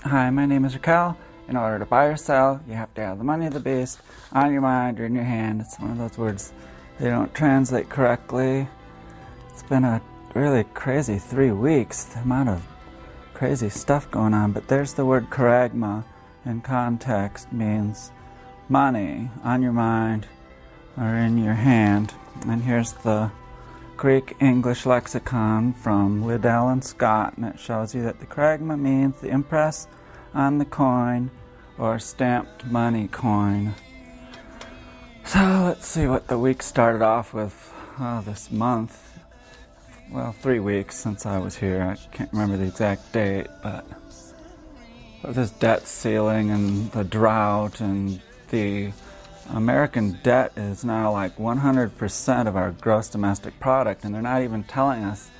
Hi, my name is Raquel. In order to buy or sell, you have to have the money of the beast on your mind or in your hand. It's one of those words they don't translate correctly. It's been a really crazy 3 weeks, the amount of crazy stuff going on. But there's the word charagma in context, means money on your mind or in your hand. And here's the Greek English lexicon from Liddell and Scott, and it shows you that the charagma means the impress on the coin or stamped money coin. So let's see what the week started off with this month. Well, 3 weeks since I was here. I can't remember the exact date, but this debt ceiling and the drought and the American debt is now like 100% of our gross domestic product, and they're not even telling us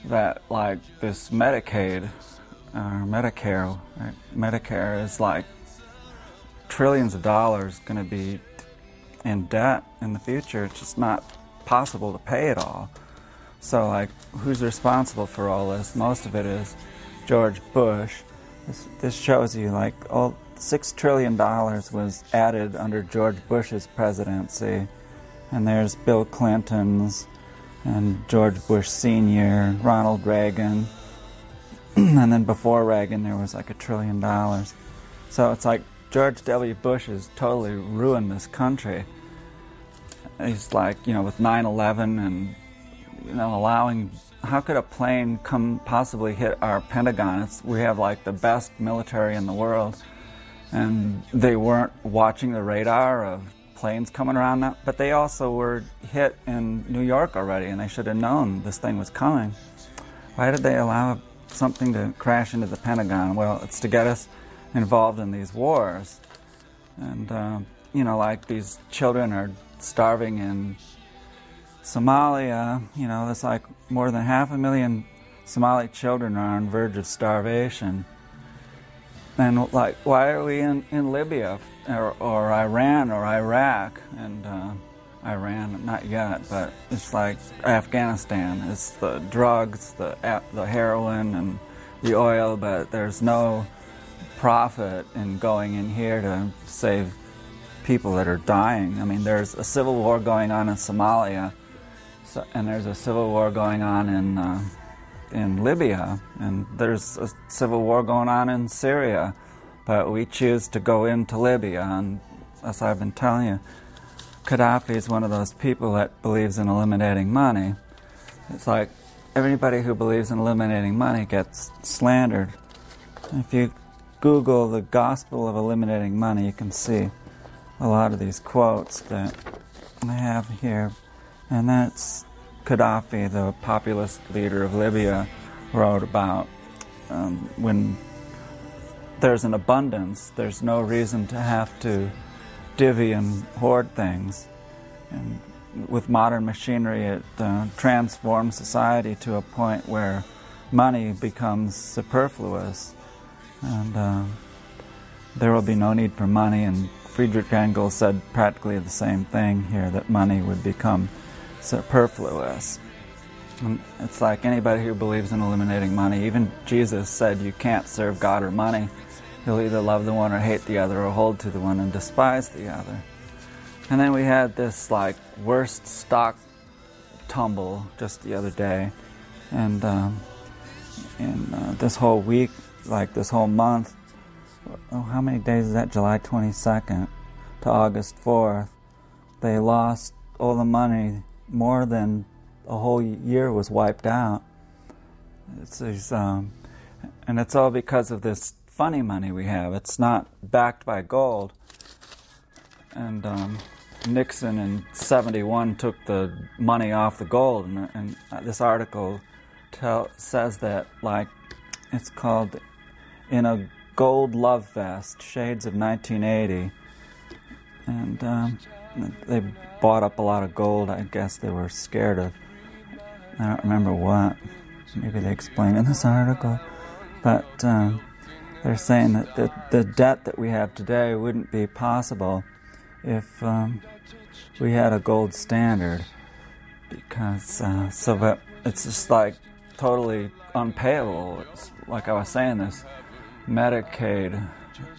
that like this Medicaid or Medicare, right? Medicare is like trillions of dollars going to be in debt in the future. It's just not possible to pay it all. So like, who's responsible for all this? Most of it is George Bush. This shows you like all $6 trillion was added under George Bush's presidency, and there's Bill Clinton's and George Bush Sr., Ronald Reagan, and then before Reagan there was like $1 trillion. So it's like George W. Bush has totally ruined this country. He's like, with 9/11 and allowing, how could a plane possibly hit our Pentagon? We have like the best military in the world. And they weren't watching the radar of planes coming around that, but they also were hit in New York already, and they should have known this thing was coming. Why did they allow something to crash into the Pentagon? Well, it's to get us involved in these wars. And, like these children are starving in Somalia. There's like more than 500,000 Somali children are on the verge of starvation. And like, why are we in Libya or Iran or Iraq? And Iran, not yet, but it's like Afghanistan. It's the drugs, the heroin and the oil, but there's no profit in going in here to save people that are dying. I mean, there's a civil war going on in Somalia, and there's a civil war going on in Libya, and there's a civil war going on in Syria, but we choose to go into Libya. And as I've been telling you, Gaddafi is one of those people that believes in eliminating money. It's like everybody who believes in eliminating money gets slandered. If you Google the gospel of eliminating money, you can see a lot of these quotes that I have here, and that's Gaddafi, the populist leader of Libya, wrote about when there's an abundance, there's no reason to have to divvy and hoard things. And with modern machinery, it transforms society to a point where money becomes superfluous, and there will be no need for money. And Friedrich Engels said practically the same thing here, that money would become superfluous. And it's like anybody who believes in eliminating money, even Jesus said you can't serve God or money. You'll either love the one or hate the other, or hold to the one and despise the other. And then we had this like worst stock tumble just the other day, and this whole week, like this whole month, how many days is that? July 22nd to August 4th, they lost all the money. More than a whole year was wiped out. And it's all because of this funny money we have. It's not backed by gold. And Nixon in '71 took the money off the gold. And this article says that, like, it's called In a Gold Love Vest, Shades of 1980. And they bought up a lot of gold. I guess they were scared of, I don't remember what. Maybe they explain in this article. But they're saying that the debt that we have today wouldn't be possible if we had a gold standard. Because, it's just like totally unpayable. It's, like I was saying, this Medicaid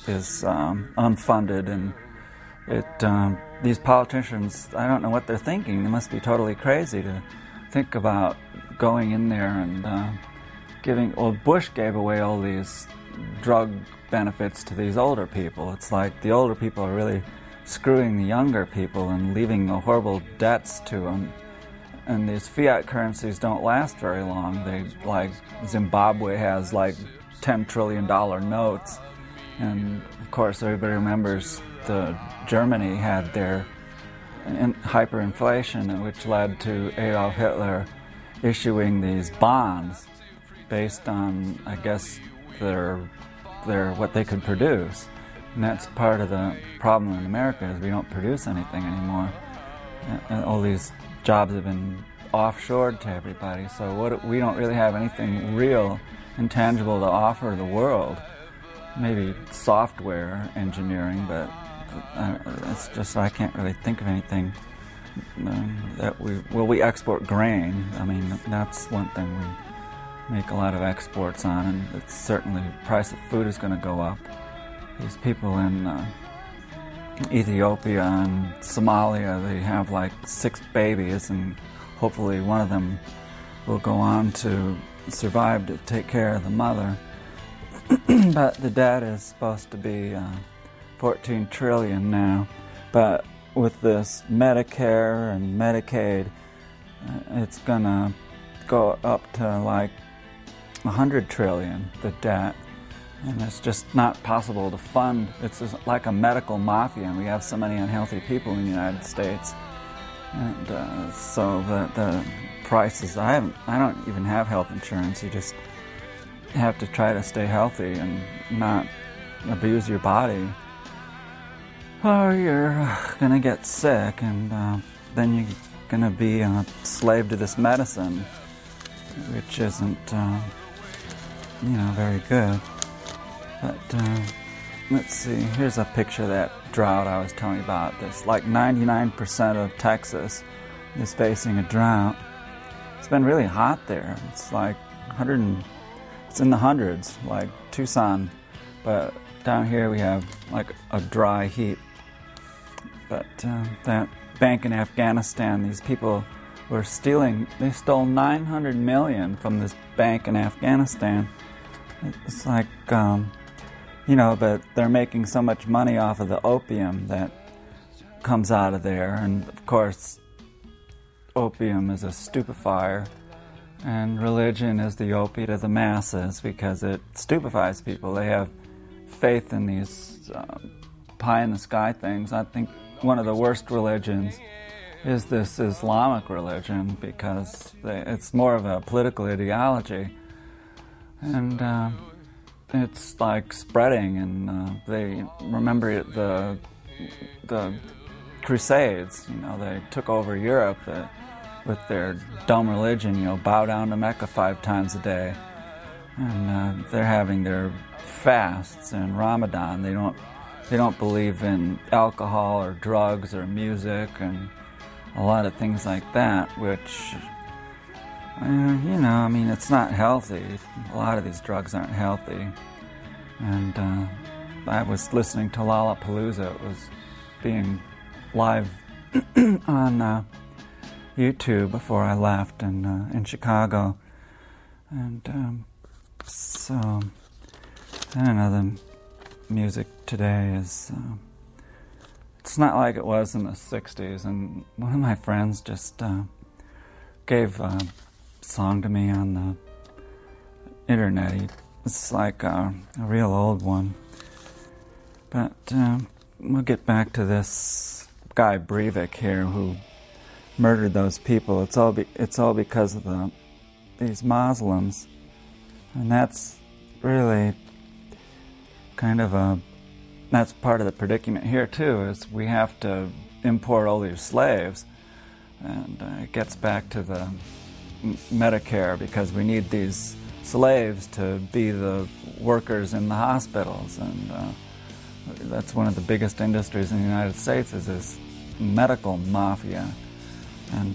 is unfunded, and these politicians, I don't know what they're thinking. They must be totally crazy to think about going in there and giving. Well, Bush gave away all these drug benefits to these older people. It's like the older people are really screwing the younger people and leaving horrible debts to them. And these fiat currencies don't last very long. They, like Zimbabwe has like $10 trillion notes, and of course everybody remembers Germany had their hyperinflation, which led to Adolf Hitler issuing these bonds based on, I guess, their what they could produce. And that's part of the problem in America, is we don't produce anything anymore. And all these jobs have been offshored to everybody, so we don't really have anything real and tangible to offer the world. Maybe software engineering, but it's just, I can't really think of anything that we export grain. I mean, that's one thing we make a lot of exports on, and it's certainly the price of food is going to go up. These people in Ethiopia and Somalia, they have like 6 babies, and hopefully one of them will go on to survive to take care of the mother. But the debt is supposed to be 14 trillion now. But with this Medicare and Medicaid, it's gonna go up to like 100 trillion, the debt. And it's just not possible to fund. It's just like a medical mafia, and we have so many unhealthy people in the United States. And so the prices, I don't even have health insurance. You just have to try to stay healthy and not abuse your body, or you're gonna get sick, and then you're gonna be a slave to this medicine, which isn't very good. But let's see, here's a picture of that drought I was telling you about. There's like 99% of Texas is facing a drought. It's been really hot there. It's like it's in the hundreds, like Tucson. But down here we have like a dry heat. But that bank in Afghanistan, these people were stealing, they stole $900 million from this bank in Afghanistan. It's like, but they're making so much money off of the opium that comes out of there. And of course, opium is a stupefier, and religion is the opiate of the masses because it stupefies people. They have faith in these pie-in-the-sky things. I think one of the worst religions is this Islamic religion, because it's more of a political ideology. And it's like spreading, and they remember the Crusades. They took over Europe with their dumb religion. Bow down to Mecca 5 times a day, and they're having their fasts and Ramadan. They don't believe in alcohol or drugs or music and a lot of things like that, which it's not healthy. A lot of these drugs aren't healthy. And I was listening to Lollapalooza. It was being live on YouTube before I left in Chicago. And so, I don't know, the music today is, it's not like it was in the 60s. And one of my friends just gave a song to me on the internet. It's like a real old one. But we'll get back to this guy Breivik here who murdered those people. It's all because of these Muslims. And that's really kind of that's part of the predicament here too, is we have to import all these slaves. And it gets back to the Medicare, because we need these slaves to be the workers in the hospitals, and that's one of the biggest industries in the United States, is this medical mafia, and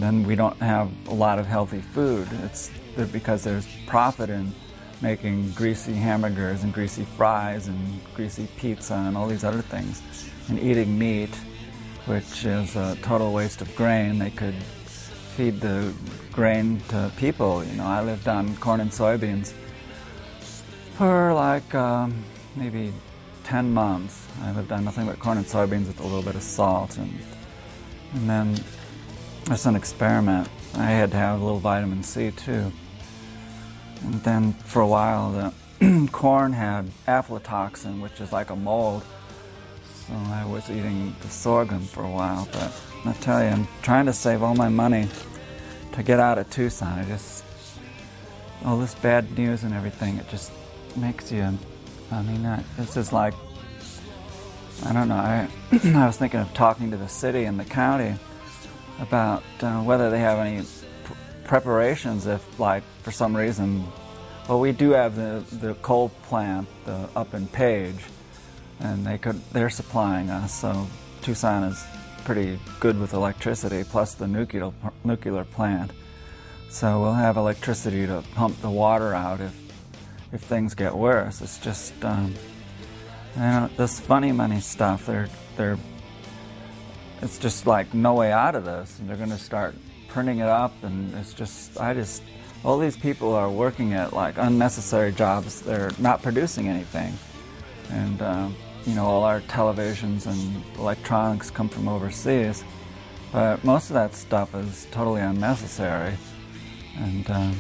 then we don't have a lot of healthy food. It's because there's profit in making greasy hamburgers and greasy fries and greasy pizza and all these other things, and eating meat, which is a total waste of grain. They could feed the grain to people. You know, I lived on corn and soybeans for like maybe 10 months. I lived on nothing but corn and soybeans with a little bit of salt, and then as an experiment, I had to have a little vitamin C too. And then for a while, the corn had aflatoxin, which is like a mold. So I was eating the sorghum for a while, but I tell you, I'm trying to save all my money to get out of Tucson. All this bad news and everything, it just makes you, this is like, I don't know, I was thinking of talking to the city and the county about whether they have any preparations if, like, for some reason, well, we do have the coal plant up in Page, and they're supplying us, so Tucson is pretty good with electricity, plus the nuclear plant. So we'll have electricity to pump the water out if things get worse. It's just, this funny money stuff, it's just like no way out of this, and they're going to start printing it up, and it's just, all these people are working at like unnecessary jobs. They're not producing anything, and all our televisions and electronics come from overseas, but most of that stuff is totally unnecessary. And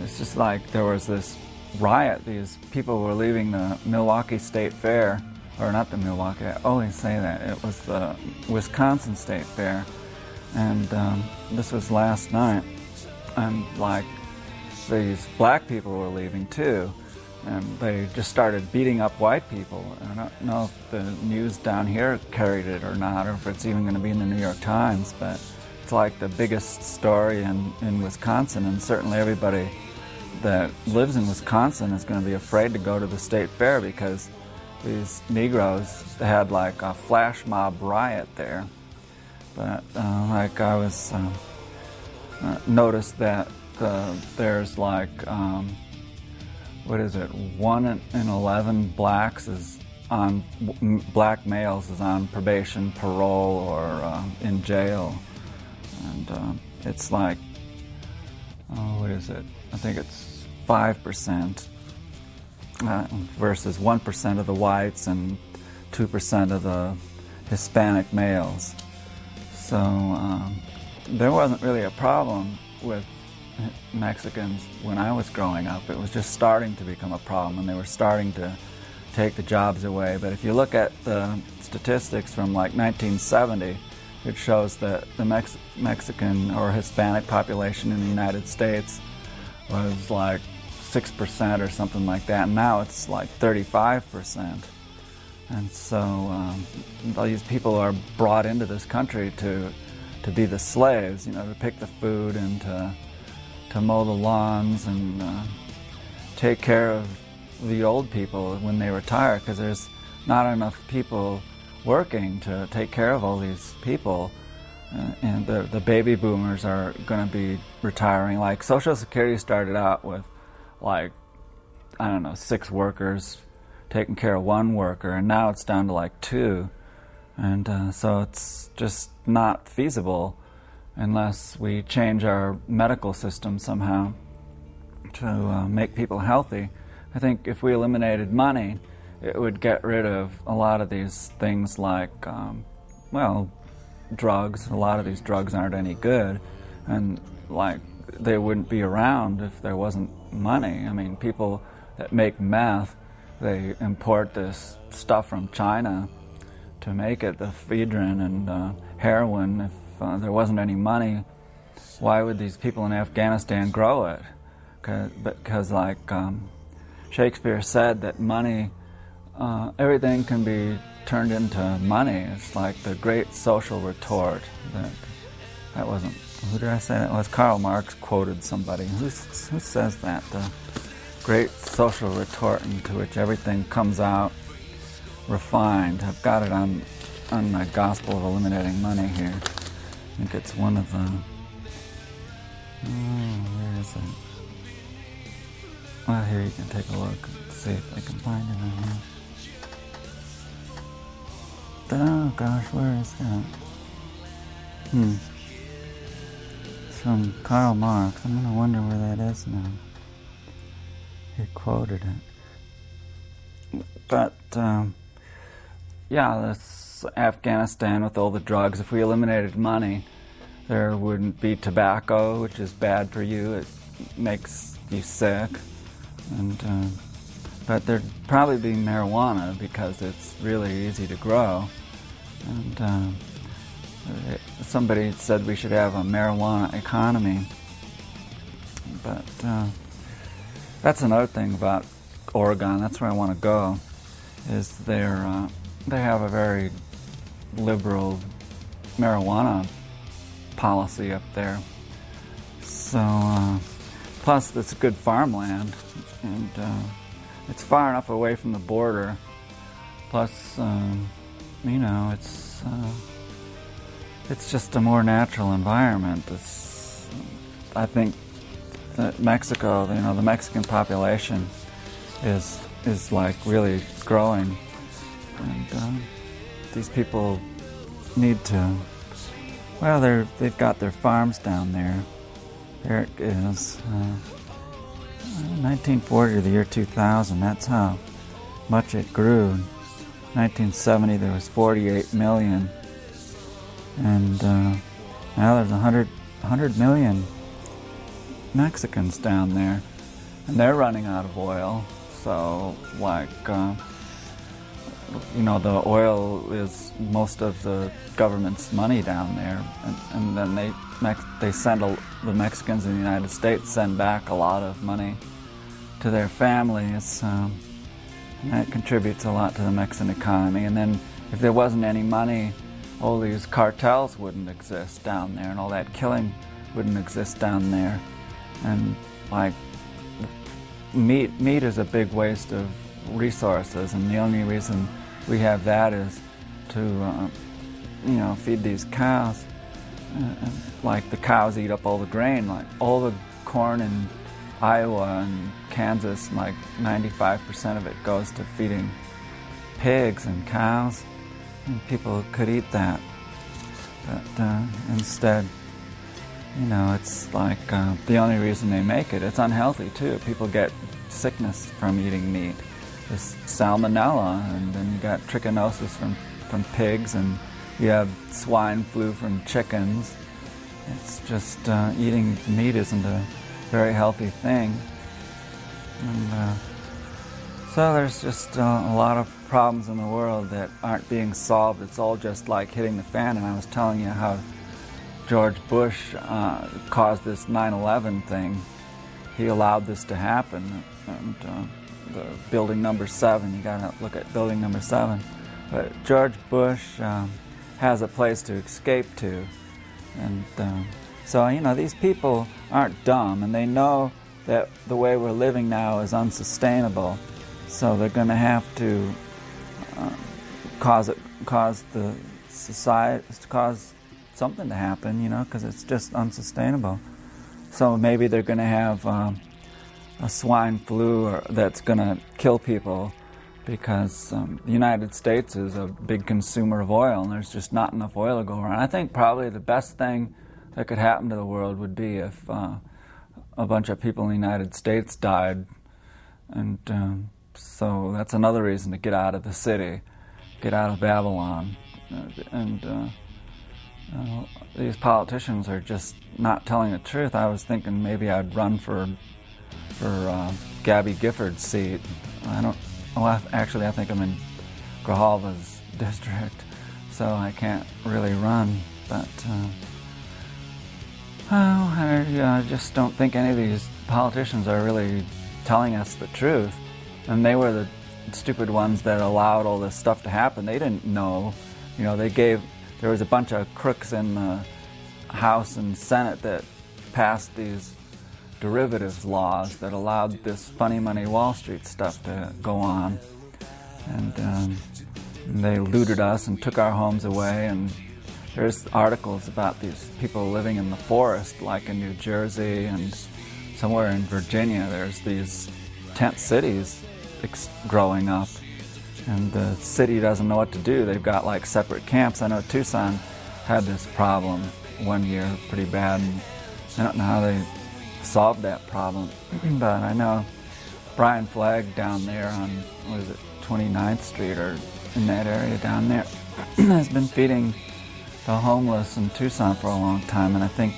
it's just like there was this riot. These people were leaving the Milwaukee State Fair, or not the Milwaukee, I always say that, it was the Wisconsin State Fair, and this was last night, and like these black people were leaving too, and they just started beating up white people. I don't know if the news down here carried it or not, or if it's even going to be in the New York Times, but it's like the biggest story in Wisconsin, and certainly everybody that lives in Wisconsin is going to be afraid to go to the state fair because these Negroes had like a flash mob riot there. But like I was noticed that there's like 1 in 11 blacks black males is on probation, parole, or in jail, and it's like I think it's 5% versus 1% of the whites and 2% of the Hispanic males. So there wasn't really a problem with Mexicans when I was growing up. It was just starting to become a problem, and they were starting to take the jobs away. But if you look at the statistics from like 1970, it shows that the Mexican or Hispanic population in the United States was like 6% or something like that, and now it's like 35%. And so these people are brought into this country to be the slaves, to pick the food and to mow the lawns and take care of the old people when they retire, because there's not enough people working to take care of all these people. And the baby boomers are going to be retiring. Like Social Security started out with like, 6 workers taking care of 1 worker, and now it's down to like 2. And so it's just not feasible unless we change our medical system somehow to make people healthy. I think if we eliminated money, it would get rid of a lot of these things like, drugs. A lot of these drugs aren't any good, and like they wouldn't be around if there wasn't money. I mean, people that make meth, they import this stuff from China to make it, the ephedrine and heroin. If there wasn't any money, why would these people in Afghanistan grow it? Because like Shakespeare said that money, everything can be turned into money. It's like the great social retort. That wasn't, who did I say that was? Karl Marx quoted somebody. Who says that? The great social retort into which everything comes out refined. I've got it on my Gospel of Eliminating Money here. I think it's one of the, where is it? Well, here you can take a look and see if I can find it in here. Oh gosh, where is that? It's from Karl Marx. I'm gonna wonder where that is now. He quoted it. But, yeah, this Afghanistan with all the drugs, if we eliminated money, there wouldn't be tobacco, which is bad for you. It makes you sick. And, but there'd probably be marijuana because it's really easy to grow. And somebody said we should have a marijuana economy. But that's another thing about Oregon. That's where I want to go. Is they have a very liberal marijuana policy up there. So plus it's good farmland, and it's far enough away from the border. Plus, you know, it's just a more natural environment. I think that Mexico, you know, the Mexican population is like really growing, and these people need to. Well, they've got their farms down there. There it is. 1940 to the year 2000. That's how much it grew. 1970 there was 48 million, and now there's 100 million Mexicans down there, and they're running out of oil. So, like, you know, the oil is most of the government's money down there, and then they send the Mexicans in the United States send back a lot of money to their families. And that contributes a lot to the Mexican economy. And then if there wasn't any money, all these cartels wouldn't exist down there, and all that killing wouldn't exist down there. And like meat is a big waste of resources, and the only reason we have that is to you know, feed these cows. Like the cows eat up all the grain, like all the corn in Iowa and Kansas, like 95% of it goes to feeding pigs and cows, and people could eat that. But instead, you know, it's like the only reason they make it. It's unhealthy too. People get sickness from eating meat. There's salmonella, and then you got trichinosis from pigs, and you have swine flu from chickens. It's just eating meat isn't a very healthy thing. And so there's just a lot of problems in the world that aren't being solved. It's all just like hitting the fan. And I was telling you how George Bush caused this 9/11 thing. He allowed this to happen. And the building number 7, you gotta look at building number 7. But George Bush has a place to escape to. And so, you know, these people aren't dumb, and they know that the way we're living now is unsustainable. So they're going to have to cause the society, cause something to happen, you know, because it's just unsustainable. So maybe they're going to have a swine flu that's going to kill people, because the United States is a big consumer of oil, and there's just not enough oil to go around. I think probably the best thing that could happen to the world would be if a bunch of people in the United States died. And so that's another reason to get out of the city, get out of Babylon. And these politicians are just not telling the truth. I was thinking maybe I'd run for Gabby Gifford's seat. Actually, I think I'm in Grijalva's district, so I can't really run. But I just don't think any of these politicians are really telling us the truth. And they were the stupid ones that allowed all this stuff to happen. They didn't know. You know, there was a bunch of crooks in the House and Senate that passed these derivatives laws that allowed this funny money Wall Street stuff to go on. And they looted us and took our homes away. And there's articles about these people living in the forest, like in New Jersey and somewhere in Virginia. There's these tent cities growing up, and the city doesn't know what to do. They've got like separate camps. I know Tucson had this problem one year pretty bad, and I don't know how they solved that problem, but I know Brian Flagg down there on, what is it, 29th Street or in that area down there has been feeding the homeless in Tucson for a long time, and I think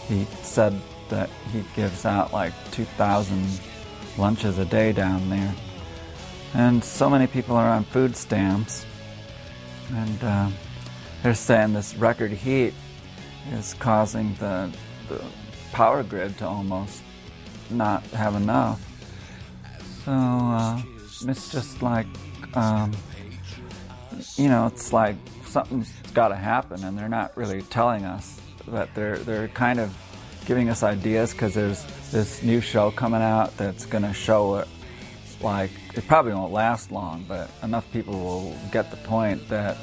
he said that he gives out like 2,000 lunches a day down there. And so many people are on food stamps, and they're saying this record heat is causing the power grid to almost not have enough. So it's just like, you know, it's like something's got to happen, and they're not really telling us, but they're kind of giving us ideas, because there's this new show coming out that's going to show it. Like, it probably won't last long, but enough people will get the point that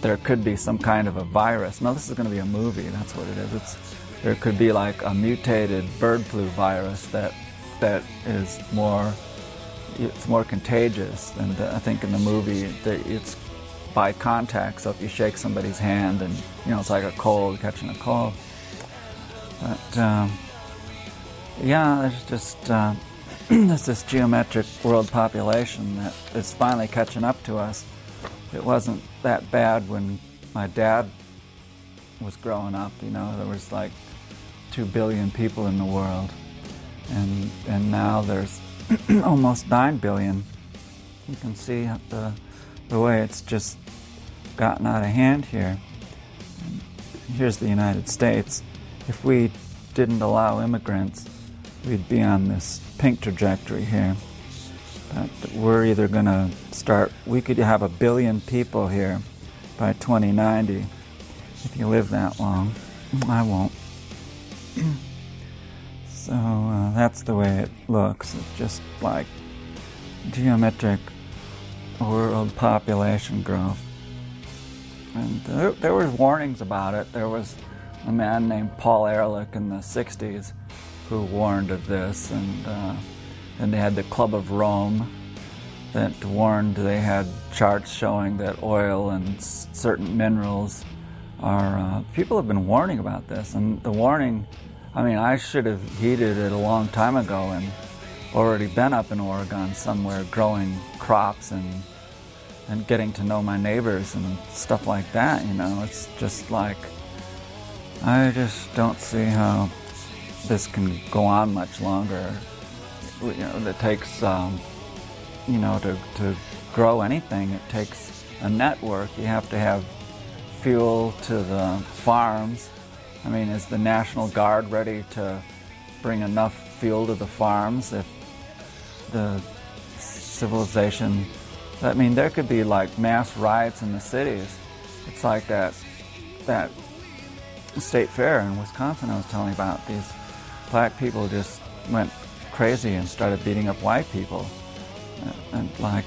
there could be some kind of a virus. No, this is going to be a movie. That's what it is. There could be like a mutated bird flu virus that is more contagious. And I think in the movie that it's by contact. So if you shake somebody's hand, and you know, it's like a cold, catching a cold. But yeah, there's just there's this geometric world population that is finally catching up to us. It wasn't that bad when my dad was growing up. You know, there was like 2 billion people in the world, and now there's almost 9 billion. You can see the way it's just gotten out of hand here. And here's the United States. If we didn't allow immigrants, we'd be on this pink trajectory here. But we're either going to we could have 1 billion people here by 2090, if you live that long. I won't. So that's the way it looks. It's just like geometric world population growth. And there were warnings about it. There was a man named Paul Ehrlich in the 60s who warned of this, and they had the Club of Rome that warned. They had charts showing that oil and certain minerals are... people have been warning about this, and the warning, I mean, I should have heeded it a long time ago and already been up in Oregon somewhere growing crops and getting to know my neighbors and stuff like that, you know. It's just like, I just don't see how this can go on much longer. You know, it takes, you know, to grow anything, it takes a network. You have to have fuel to the farms. I mean, is the National Guard ready to bring enough fuel to the farms if the civilization... I mean, there could be like mass riots in the cities. It's like that state fair in Wisconsin I was telling you about. These black people just went crazy and started beating up white people. And like,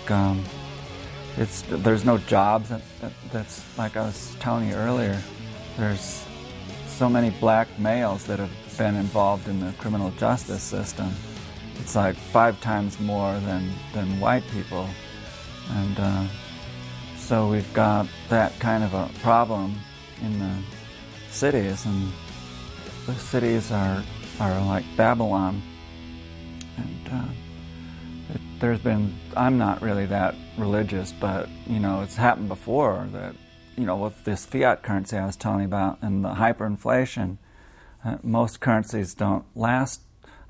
there's no jobs. That's like I was telling you earlier. There's so many black males that have been involved in the criminal justice system. It's like 5 times more than white people. And so we've got that kind of a problem in the cities, and the cities are like Babylon. And there's been, I'm not really that religious, but you know, it's happened before that, you know, with this fiat currency I was telling you about and the hyperinflation, most currencies don't last.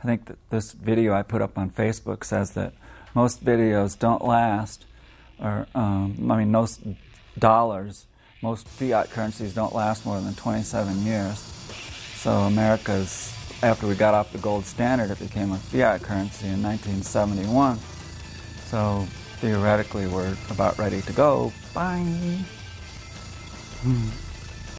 I think that this video I put up on Facebook says that most videos don't last, or I mean, most dollars, most fiat currencies don't last more than 27 years. So America's, after we got off the gold standard, it became a fiat currency in 1971. So theoretically, we're about ready to go. Bye.